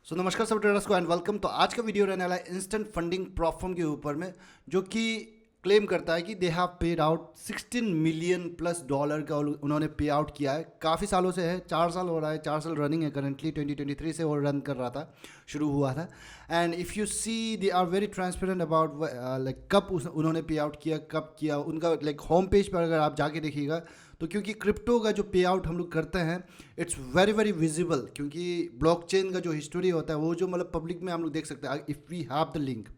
नमस्कार सब ट्रेडर्स को एंड वेलकम। तो आज का वीडियो रहने वाला है इंस्टेंट फंडिंग प्लेटफॉर्म के ऊपर में, जो कि क्लेम करता है कि they have paid out 16 million plus dollar का उन्होंने पे आउट किया है। काफ़ी सालों से है, 4 साल हो रहा है, 4 साल रनिंग है करंटली। 2023 से वो रन कर रहा था, शुरू हुआ था। And if you see they are very transparent about like कब उन्होंने पे आउट किया, कब किया। उनका लाइक होम पेज पर अगर आप जाके देखिएगा तो, क्योंकि क्रिप्टो का जो पे आउट हम लोग करते हैं इट्स वेरी वेरी विजिबल, क्योंकि ब्लॉकचेन का जो हिस्ट्री होता है वो जो मतलब पब्लिक में हम लोग देख सकते हैं if we have the link.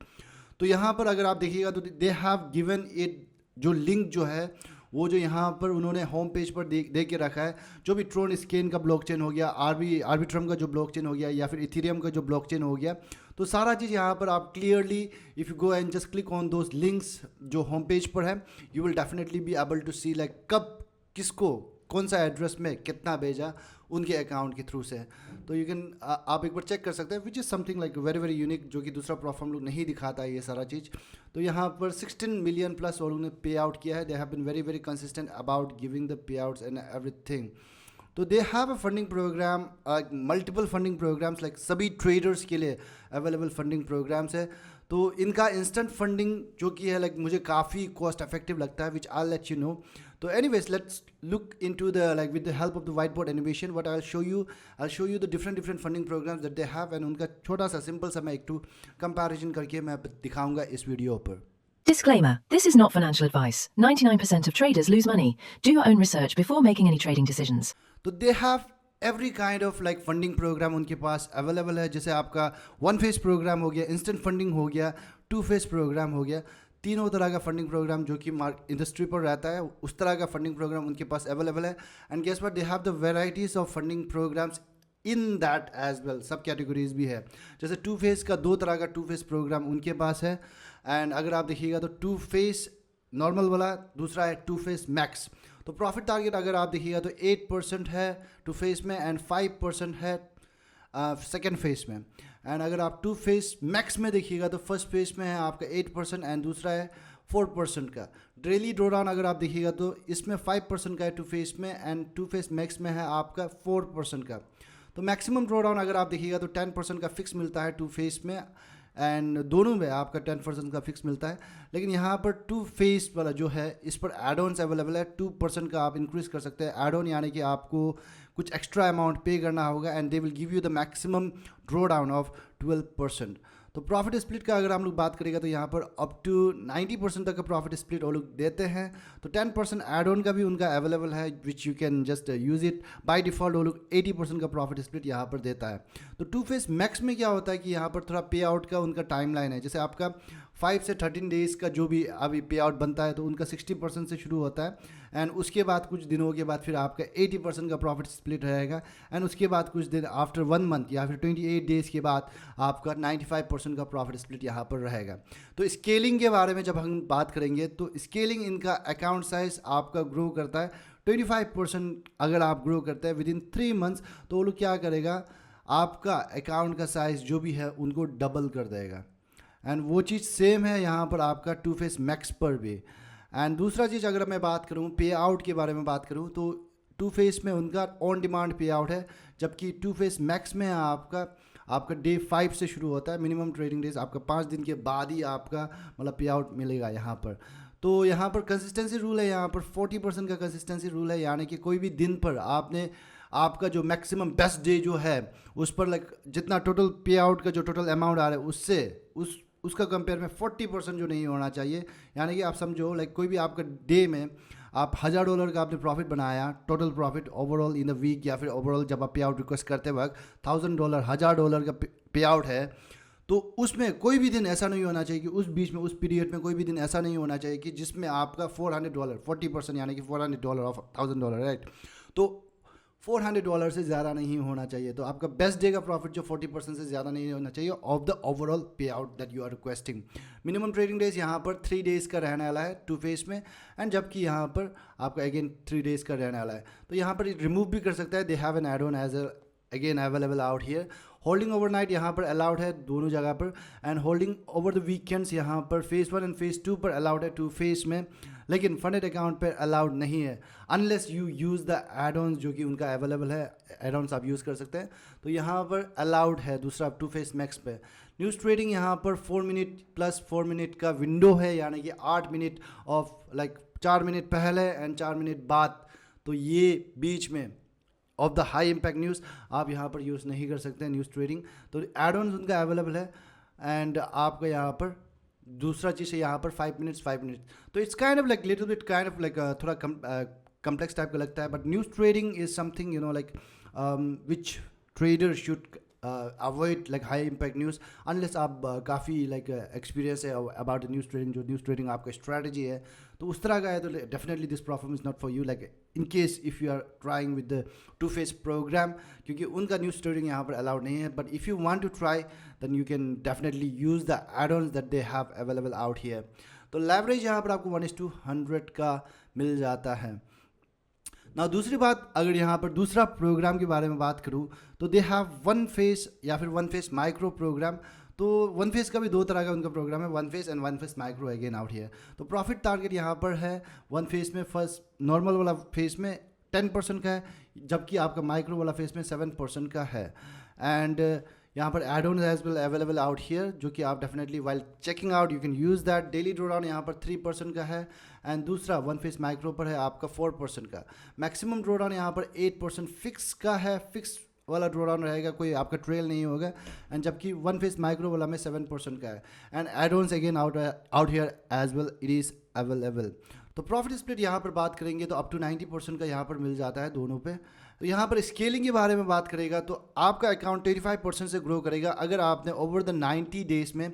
तो यहाँ पर अगर आप देखिएगा तो दे हैव गिवन इट, जो लिंक जो है वो जो यहाँ पर उन्होंने होम पेज पर दे के रखा है। जो भी ट्रोन स्केन का ब्लॉकचेन हो गया, आर्बिट्रम का जो ब्लॉकचेन हो गया, या फिर इथेरियम का जो ब्लॉकचेन हो गया, तो सारा चीज़ यहाँ पर आप clearly if you go and just click on those links जो होम पेज पर है, you will definitely be able to see like कब किसको कौन सा एड्रेस में कितना भेजा उनके अकाउंट के थ्रू से। तो यू कैन आप एक बार चेक कर सकते हैं, which is something like very very unique, जो कि दूसरा प्लेटफॉर्म लोग नहीं दिखाता है ये सारा चीज़। तो यहाँ पर 16 मिलियन प्लस और उन्होंने पे आउट किया है। They have been very very consistent about giving the pay outs and everything. तो they have a funding program, multiple funding programs, like सभी ट्रेडर्स के लिए अवेलेबल फंडिंग प्रोग्राम्स है। तो इनका इंस्टेंट फंडिंग जो कि है लाइक मुझे काफ़ी कॉस्ट इफेक्टिव लगता है, विच आई लेट यू नो। तो anyways let's look into the like with the help of the white board animation what I show you the different funding programmes that they have, and उनका छोटा सा simple सा मैं एक to comparison करके मैं दिखाऊंगा इस वीडियो पर। Disclaimer: this is not financial advice. 99% of traders lose money. Do your own research before making any trading decisions. तो they have every kind of like funding program उनके पास अवेलेबल है। जैसे आपका वन फेज प्रोग्राम हो गया, instant funding हो गया, टू फेज प्रोग्राम हो गया, तीनों तरह का फंडिंग प्रोग्राम जो कि इंडस्ट्री पर रहता है उस तरह का फंडिंग प्रोग्राम उनके पास अवेलेबल है। And guess what, they have the varieties of funding programs in that as well. सब कैटेगरीज भी है। जैसे टू फेज का, दो तरह का टू फेज प्रोग्राम उनके पास है। एंड अगर आप देखिएगा तो टू फेज नॉर्मल वाला, दूसरा है टू फेज मैक्स। तो प्रॉफिट टारगेट अगर आप देखिएगा तो 8% है टू फेज में एंड 5% है सेकेंड फेज में। एंड अगर आप टू फेज मैक्स में देखिएगा तो फर्स्ट फेज में है आपका 8% एंड दूसरा है 4% का। डेली ड्रॉडाउन अगर आप देखिएगा तो इसमें 5% का है टू फेज में, एंड टू फेज मैक्स में है आपका 4% का। तो मैक्सिमम ड्रॉडाउन अगर आप देखिएगा तो 10% का फिक्स मिलता है टू फेज में, एंड दोनों में आपका 10% का फिक्स मिलता है। लेकिन यहाँ पर टू फेस वाला जो है इस पर एड ऑन्स अवेलेबल है। 2% का आप इंक्रीज कर सकते हैं एड ऑन, यानी कि आपको कुछ एक्स्ट्रा अमाउंट पे करना होगा, and they will give you the maximum draw down of 12%। तो प्रॉफिट स्प्लिट का अगर हम लोग बात करेंगे तो यहाँ पर अप टू 90% तक का प्रॉफिट स्प्लिट वो लोग देते हैं। तो 10% एड ऑन का भी उनका अवेलेबल है, which you can just use it. By default वो लोग 80% का प्रॉफिट स्प्लिट यहाँ पर देता है। तो टू फेस मैक्स में क्या होता है कि यहाँ पर थोड़ा पे आउट का उनका टाइम लाइन है। जैसे आपका 5 से 13 डेज़ का जो भी अभी पे आउट बनता है तो उनका 60% से शुरू होता है, एंड उसके बाद कुछ दिनों के बाद फिर आपका 80% का प्रॉफिट स्प्लिट रहेगा, एंड उसके बाद कुछ दिन आफ्टर 1 मंथ या फिर 28 डेज़ के बाद आपका 95% का प्रॉफिट स्प्लिट यहाँ पर रहेगा। तो स्केलिंग के बारे में जब हम बात करेंगे तो स्केलिंग इनका अकाउंट साइज आपका ग्रो करता है 25%। अगर आप ग्रो करते हैं विद इन 3 मंथ्स तो वो लोग क्या करेगा, आपका अकाउंट का साइज़ जो भी है उनको डबल कर देगा। एंड वो चीज़ सेम है यहाँ पर आपका टू फेस मैक्स पर भी। एंड दूसरा चीज़ अगर मैं बात करूँ पे आउट के बारे में बात करूँ तो टू फेस में उनका ऑन डिमांड पे आउट है, जबकि टू फेस मैक्स में आपका डे 5 से शुरू होता है। मिनिमम ट्रेडिंग डेज आपका 5 दिन के बाद ही आपका मतलब पे आउट मिलेगा यहाँ पर। तो यहाँ पर कंसिस्टेंसी रूल है, यहाँ पर 40% का कंसिस्टेंसी रूल है, यानी कि कोई भी दिन पर आपने आपका जो मैक्सिमम बेस्ट डे जो है उस पर लाइक जितना टोटल पे आउट का जो टोटल अमाउंट आ रहा है उससे उसका कंपेयर में 40% जो नहीं होना चाहिए। यानी कि आप समझो लाइक कोई भी आपका डे में आप $1000 का आपने प्रॉफिट बनाया, total profit overall in the week, या फिर ओवरऑल जब आप पे आउट रिक्वेस्ट करते वक्त $1000 $1000 का पे आउट है, तो उसमें कोई भी दिन ऐसा नहीं होना चाहिए कि उस बीच में उस पीरियड में कोई भी दिन ऐसा नहीं होना चाहिए कि जिसमें आपका $400 40% यानी कि $400 ऑफ $1000, राइट। तो $400 से ज़्यादा नहीं होना चाहिए। तो आपका बेस्ट डे का प्रॉफिट जो 40% से ज़्यादा नहीं होना चाहिए of the overall pay out that you are requesting. Minimum trading days यहाँ पर 3 डेज़ का रहने वाला है टू फेस में, एंड जबकि यहाँ पर आपका अगेन 3 डेज़ का रहने वाला है। तो यहाँ पर रिमूव भी कर सकता है। They have an add on as again available out here. Holding overnight यहाँ पर अलाउड है दोनों जगह पर, and holding over the weekends यहाँ पर फेज़ 1 एंड फेज़ 2 पर अलाउड है, 2 फेज़ में, लेकिन फंडेड अकाउंट पर अलाउड नहीं है unless you use the add-ons जो कि उनका अवेलेबल है, एड-ऑन्स आप यूज़ कर सकते हैं, तो यहाँ पर अलाउड है दूसरा 2 फेज़ मैक्स पे। न्यूज़ ट्रेडिंग यहाँ पर 4 मिनट प्लस 4 मिनट का विंडो है, यानी कि 8 मिनट ऑफ 4 मिनट पहले एंड 4 मिनट बाद, तो ये बीच में of the high impact news आप यहाँ पर यूज़ नहीं कर सकते हैं न्यूज़ ट्रेडिंग, तो एड-ऑन्स उनका अवेलेबल है। एंड आपका यहाँ पर दूसरा चीज़ है यहाँ पर 5 मिनट्स, तो it's kind of little bit kind of थोड़ा कम्प्लेक्स टाइप का लगता है, but news trading is something which trader should avoid high impact news unless आप काफ़ी एक्सपीरियंस है अबाउट न्यूज़ ट्रेडिंग, जो न्यूज़ ट्रेडिंग आपका स्ट्रैटेजी है तो उस तरह का है, तो definitely this program is not for you, in case if you are trying with the 2 phase program, क्योंकि उनका न्यूज़ ट्रेडिंग यहाँ पर अलाउड नहीं है। But if you want to try then you can definitely use the add-ons that they have available out here. तो leverage यहाँ पर आपको 1:100 का मिल जाता है ना। दूसरी बात, अगर यहाँ पर दूसरा प्रोग्राम के बारे में बात करूँ तो दे हैव 1 फेज़ या फिर 1 फेज़ माइक्रो प्रोग्राम। तो 1 फेज़ का भी 2 तरह का उनका प्रोग्राम है, 1 phase and 1 phase micro again out here. तो प्रॉफिट टारगेट यहाँ पर है 1 फेज़ में, फर्स्ट नॉर्मल वाला फेज़ में 10% का है, जबकि आपका माइक्रो वाला फेज़ में 7% का है। एंड यहाँ पर add on as well available out here, जो कि आप definitely while checking out you can use that. Daily drawdown यहाँ पर 3% का है, एंड दूसरा 1 फेज़ माइक्रो पर है आपका 4% का। मैक्सिमम ड्रॉडाउन यहाँ पर 8% फिक्स का है, फिक्स वाला ड्रॉडाउन रहेगा, कोई आपका ट्रेल नहीं होगा, एंड जबकि 1 फेज़ माइक्रो वाला में 7% का है। And add ons again out here as well, it is available. तो प्रॉफिट स्प्लिट यहाँ पर बात करेंगे तो अप टू 90% का यहाँ पर मिल जाता है दोनों पे। तो यहाँ पर स्केलिंग के बारे में बात करेगा तो आपका अकाउंट 25% से ग्रो करेगा अगर आपने ओवर द 90 डेज़ में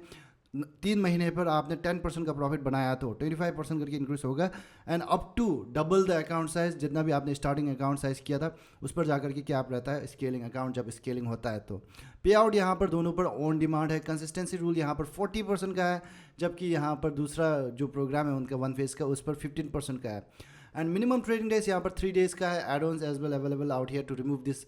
3 महीने पर आपने 10% का प्रॉफिट बनाया तो 25% करके इंक्रीज होगा, and up to double the account size, जितना भी आपने स्टार्टिंग अकाउंट साइज किया था उस पर जाकर के क्या आप रहता है स्केलिंग अकाउंट, जब स्केलिंग होता है तो पे आउट यहाँ पर दोनों पर ऑन डिमांड है। कंसिस्टेंसी रूल यहाँ पर 40% का है, जबकि यहाँ पर दूसरा जो प्रोग्राम है उनका 1 फेज़ का उस पर 15% का है। एंड मिनिमम ट्रेडिंग डेज यहाँ पर 3 डेज़ का है। Add-ons as well available out here to remove this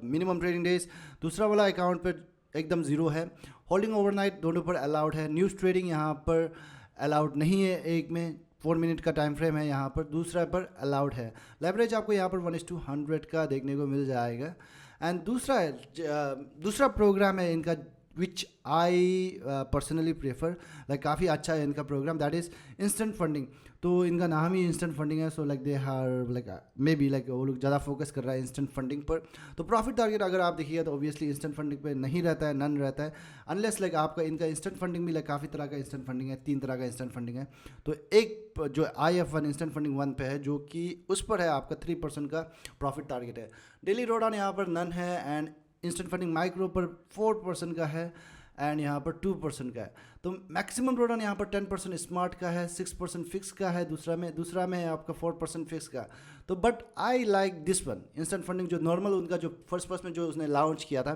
minimum trading days. दूसरा वाला अकाउंट पर एकदम ज़ीरो है। होल्डिंग ओवरनाइट दोनों पर अलाउड है। न्यूज़ ट्रेडिंग यहाँ पर अलाउड नहीं है, एक में 4 मिनट का टाइम फ्रेम है यहाँ पर, दूसरा पर अलाउड है। लेवरेज आपको यहाँ पर 1:100 का देखने को मिल जाएगा। एंड दूसरा प्रोग्राम है इनका विच आई पर्सनली प्रेफर, काफ़ी अच्छा है इनका program, that is instant funding. तो इनका नाम ही इंस्टेंट फंडिंग है, सो दे आर मे बी वो लोग ज़्यादा फोकस कर रहा है इंस्टेंट फंडिंग पर। तो प्रॉफिट टारगेट अगर आप देखिएगा तो ऑब्वियसली इंस्टेंट फंडिंग पे नहीं रहता है, नन रहता है, अनलेस आपका इनका इंस्टेंट फंडिंग भी काफ़ी तरह का इंस्टेंट फंडिंग है, 3 तरह का इंस्टेंट फंडिंग है। तो एक जो IF1 इंस्टेंट फंडिंग 1 पे है, जो कि उस पर है आपका 3% का प्रॉफिट टारगेट है। डेली ड्रॉडाउन यहाँ पर नन है, एंड इंस्टेंट फंडिंग माइक्रो पर 4% का है, एंड यहाँ पर 2% का है। तो मैक्सिमम ड्रॉडाउन यहाँ पर 10% स्मार्ट का है, 6% फिक्स का है, दूसरा में है आपका 4% फिक्स का। तो but I like this one instant funding, जो नॉर्मल उनका जो फर्स्ट में जो उसने लॉन्च किया था,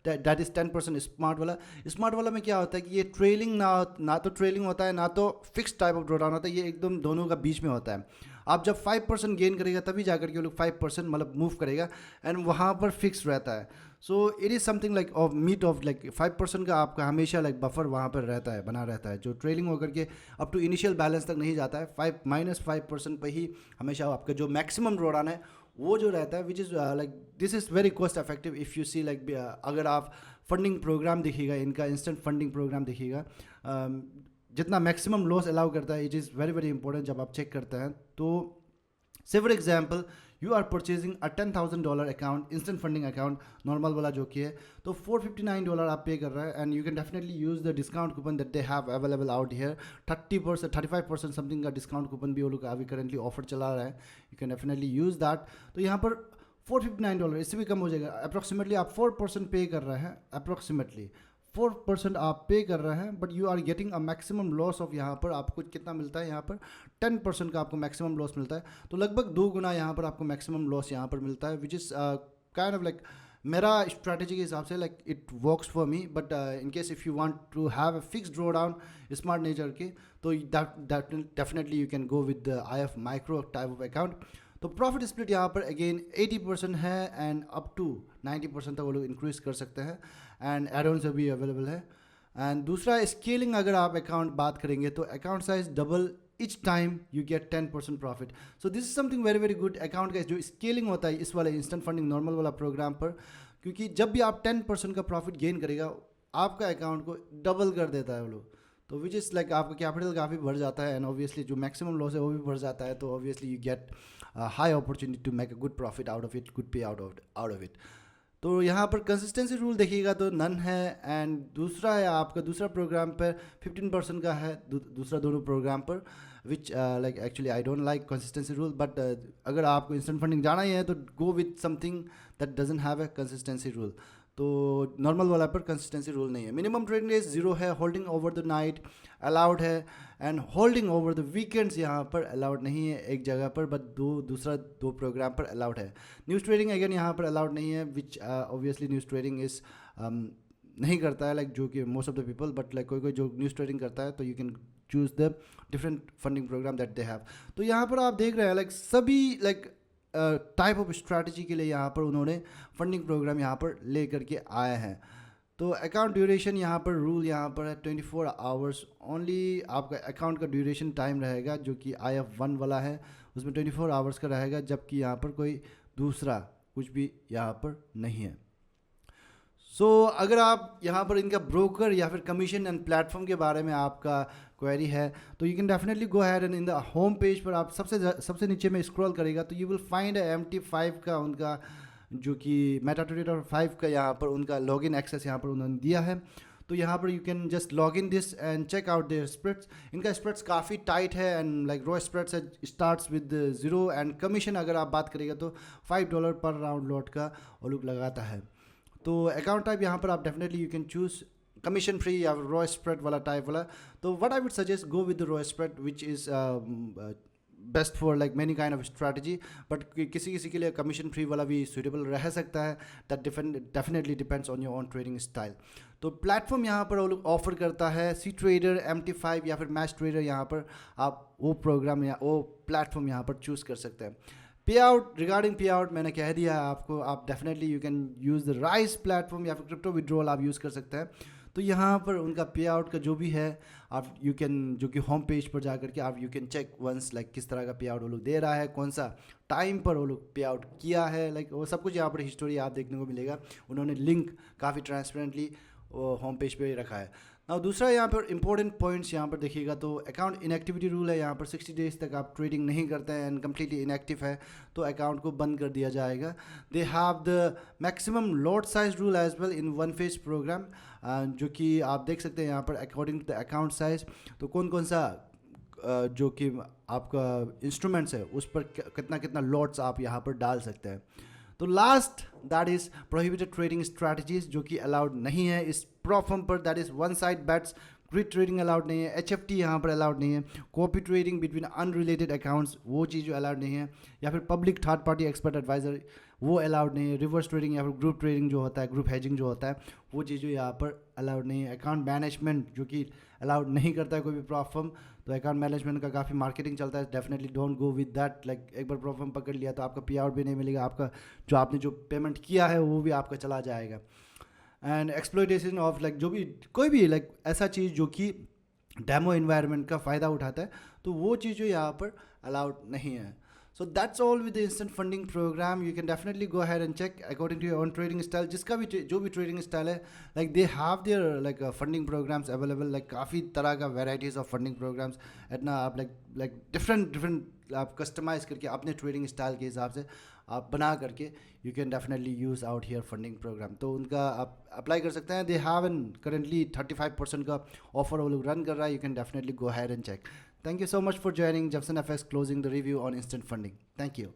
दैट इज़ 10% स्मार्ट वाला। स्मार्ट वाला में क्या होता है कि ये ट्रेलिंग ना तो ट्रेलिंग होता है, ना तो फिक्स टाइप ऑफ ड्रॉडाउन होता है, ये एकदम दोनों का बीच में होता है। आप जब 5% गेन करेगा तभी जाकर के वो लोग 5% मूव करेगा, एंड वहाँ पर फिक्स रहता है। So it is something of meat of 5% का आपका हमेशा बफर वहाँ पर रहता है, बना रहता है, जो ट्रेलिंग होकर के अप टू इनिशियल बैलेंस तक नहीं जाता है। -5% पर ही हमेशा आपका जो मैक्सिमम ड्रॉडाउन है वो जो रहता है, which is this is very cost effective if you see अगर आप फंडिंग प्रोग्राम देखिएगा, इनका इंस्टेंट फंडिंग प्रोग्राम देखिएगा, जितना मैक्सिमम लॉस अलाउ करता है, it is very very important जब आप चेक करते हैं। तो say for example you are purchasing a $10,000 account, instant funding account normal वाला जो कि है, तो $459 आप पे कर रहे हैं, and you can definitely use the discount coupon that they have available out here. 30% 35% something का डिस्काउंट कूपन भी वो लोग अभी करेंटली ऑफर चला रहा है, you can definitely use that. तो यहाँ पर $459, इससे भी कम हो जाएगा। अप्रॉक्सीमेटली आप 4% पे कर रहे हैं, अप्रॉक्सीमेटली 4% आप पे कर रहे हैं, but you are getting a maximum loss of, यहाँ पर आपको कितना मिलता है, यहाँ पर 10% का आपको मैक्सिमम लॉस मिलता है। तो लगभग 2 गुना यहाँ पर आपको मैक्सिमम लॉस यहाँ पर मिलता है, विच इज़ काइंड ऑफ मेरा स्ट्रैटेजी के हिसाब से it works for me. But in case if you want to have a fix drawdown smart nature के, तो definitely you can go with IF micro type of account. तो profit split यहाँ पर again 80% है, and up to 90% तक वो लोग increase कर सकते हैं। एंड एड-ऑन्स भी अवेलेबल है। एंड दूसरा स्केलिंग, अगर आप अकाउंट बात करेंगे तो account size double each time you get 10% profit. So this is something very very good। Account का जो स्केलिंग होता है इस वाले इंस्टेंट फंडिंग नॉर्मल वाला प्रोग्राम पर, क्योंकि जब भी आप 10% का प्रॉफिट गेन करेगा आपका अकाउंट को डबल कर देता है वो लोग, तो विच इज़ लाइक आपका कैपिटल काफ़ी बढ़ जाता है एंड ऑब्वियसली जो मैक्सिमम लॉस है वो भी बढ़ जाता है, तो obviously you get high opportunity to make a good profit out of it, good pay out of it. तो यहाँ पर कंसिस्टेंसी रूल देखिएगा तो नन है। एंड दूसरा है आपका दूसरा प्रोग्राम पर 15% का है, दूसरा दोनों प्रोग्राम पर, which like actually I don't like consistency rule, but अगर आपको इंस्टेंट फंडिंग जाना ही है तो go with something that doesn't have a consistency rule. तो नॉर्मल वाला पर कंसिस्टेंसी रूल नहीं है। मिनिमम ट्रेडिंग डेज 0 है, holding over the night allowed है, and holding over the weekends यहाँ पर अलाउड नहीं है एक जगह पर, बट दूसरा दो प्रोग्राम पर अलाउड है। न्यूज़ ट्रेडिंग अगेन यहाँ पर अलाउड नहीं है, which obviously news trading is नहीं करता है लाइक जो कि most of the people, but like कोई जो न्यूज़ ट्रेडिंग करता है तो you can choose the different funding program that they have. तो यहाँ पर आप देख रहे हैं लाइक सभी लाइक टाइप ऑफ स्ट्रैटेजी के लिए यहाँ पर उन्होंने फंडिंग प्रोग्राम यहाँ पर ले करके आए हैं। तो अकाउंट ड्यूरेशन यहाँ पर रूल यहाँ पर है 24 आवर्स ओनली। आपका अकाउंट का ड्यूरेशन टाइम रहेगा जो कि IF1 वाला है, उसमें 24 आवर्स का रहेगा, जबकि यहाँ पर कोई दूसरा कुछ भी यहाँ पर नहीं है। सो अगर आप यहाँ पर इनका ब्रोकर या फिर कमीशन एंड प्लेटफॉर्म के बारे में आपका क्वेरी है तो you can definitely go had and in the home page पर आप सबसे नीचे में स्क्रॉल करेगा तो यू विल फाइंड MT5 का उनका जो कि मेटाट्रेडर 5 का यहाँ पर उनका लॉगिन एक्सेस यहाँ पर उन्होंने दिया है। तो यहाँ पर you can just log in this and check out their spreads. इनका स्प्रेड्स काफ़ी टाइट है and like raw spreads starts with 0 and commission अगर आप बात करेगा तो $5 पर राउंड लॉट का वो लोग लगाता है। तो अकाउंट टाइप यहाँ पर आप definitely you can choose commission free या रॉ स्प्रेड वाला टाइप वाला। तो what I would suggest go with the raw spread which is best for like many kind of strategy, but किसी के लिए कमीशन फ्री वाला भी सूटेबल रह सकता है। That definitely depends on your own trading style. तो प्लेटफॉर्म यहाँ पर वो लोग ऑफर करता है सी ट्रेडर, MT5 या फिर मैच ट्रेडर। यहाँ पर आप वो प्रोग्राम या वो प्लेटफॉर्म यहाँ पर चूज़ कर सकते हैं। पे आउट, रिगार्डिंग पे आउट मैंने कह दिया है आपको, आप definitely you can use the rice platform या फिर क्रिप्टो विड्रॉल आप यूज़ कर सकते हैं। तो यहाँ पर उनका पे आउट का जो भी है आप यू कैन जो कि होम पेज पर जा करके आप you can check once like किस तरह का पे आउट वो लोग दे रहा है, कौन सा टाइम पर वो लोग पे आउट किया है, लाइक वो सब कुछ यहाँ पर हिस्टोरी आप देखने को मिलेगा। उन्होंने लिंक काफ़ी ट्रांसपेरेंटली होम पेज पे रखा है। ना दूसरा यहाँ पर इंपॉर्टेंट पॉइंट्स यहाँ पर देखिएगा तो अकाउंट इनएक्टिविटी रूल है। यहाँ पर 60 डेज तक आप ट्रेडिंग नहीं करते हैं एंड कम्प्लीटली इनएक्टिव है तो अकाउंट को बंद कर दिया जाएगा। They have the maximum lot size rule as well in one phase program, जो कि आप देख सकते हैं यहाँ पर according to the account size. तो कौन कौन सा जो कि आपका इंस्ट्रूमेंट्स है उस पर कितना लॉट्स आप यहाँ पर डाल सकते हैं। तो last that is prohibited trading strategies जो कि अलाउड नहीं है इस प्लेटफॉर्म पर। That is one side bets, grid trading allowed नहीं है, HFT यहाँ पर अलाउड नहीं है, copy trading between unrelated accounts वो चीज़ जो अलाउड नहीं है, या फिर public third party expert advisor वो अलाउड नहीं है, रिवर्स ट्रेडिंग या फिर ग्रुप ट्रेडिंग जो होता है, ग्रुप हेजिंग जो होता है वो चीज़ जो यहाँ पर अलाउड नहीं है। अकाउंट मैनेजमेंट जो कि अलाउड नहीं करता है कोई भी प्लेटफॉर्म। तो अकाउंट मैनेजमेंट का काफ़ी मार्केटिंग चलता है, definitely don't go with that. Like एक बार प्लेटफॉर्म पकड़ लिया तो आपका पे आउट भी नहीं मिलेगा, आपका जो आपने जो पेमेंट किया है वो भी आपका चला जाएगा। एंड एक्सप्लॉयटेशन ऑफ लाइक जो भी कोई भी लाइक ऐसा चीज़ जो कि डेमो इन्वायरमेंट का फ़ायदा उठाता है तो वो चीज़ जो यहाँ पर अलाउड नहीं है। So that's all with the instant funding program. You can definitely go ahead and check according to your own trading style. जिसका भी जो भी trading style है, like they have their like funding programs available. Like काफ़ी तरह का varieties of funding programs. इतना आप like different आप customize करके अपने trading style के हिसाब से आप बना करके you can definitely use out here funding program. तो उनका आप अप्लाई कर सकते हैं। They have an currently 35% का ऑफर वो लोग रन कर रहा है। You can definitely go ahead and check. Thank you so much for joining Jefferson FX closing the review on instant funding. Thank you.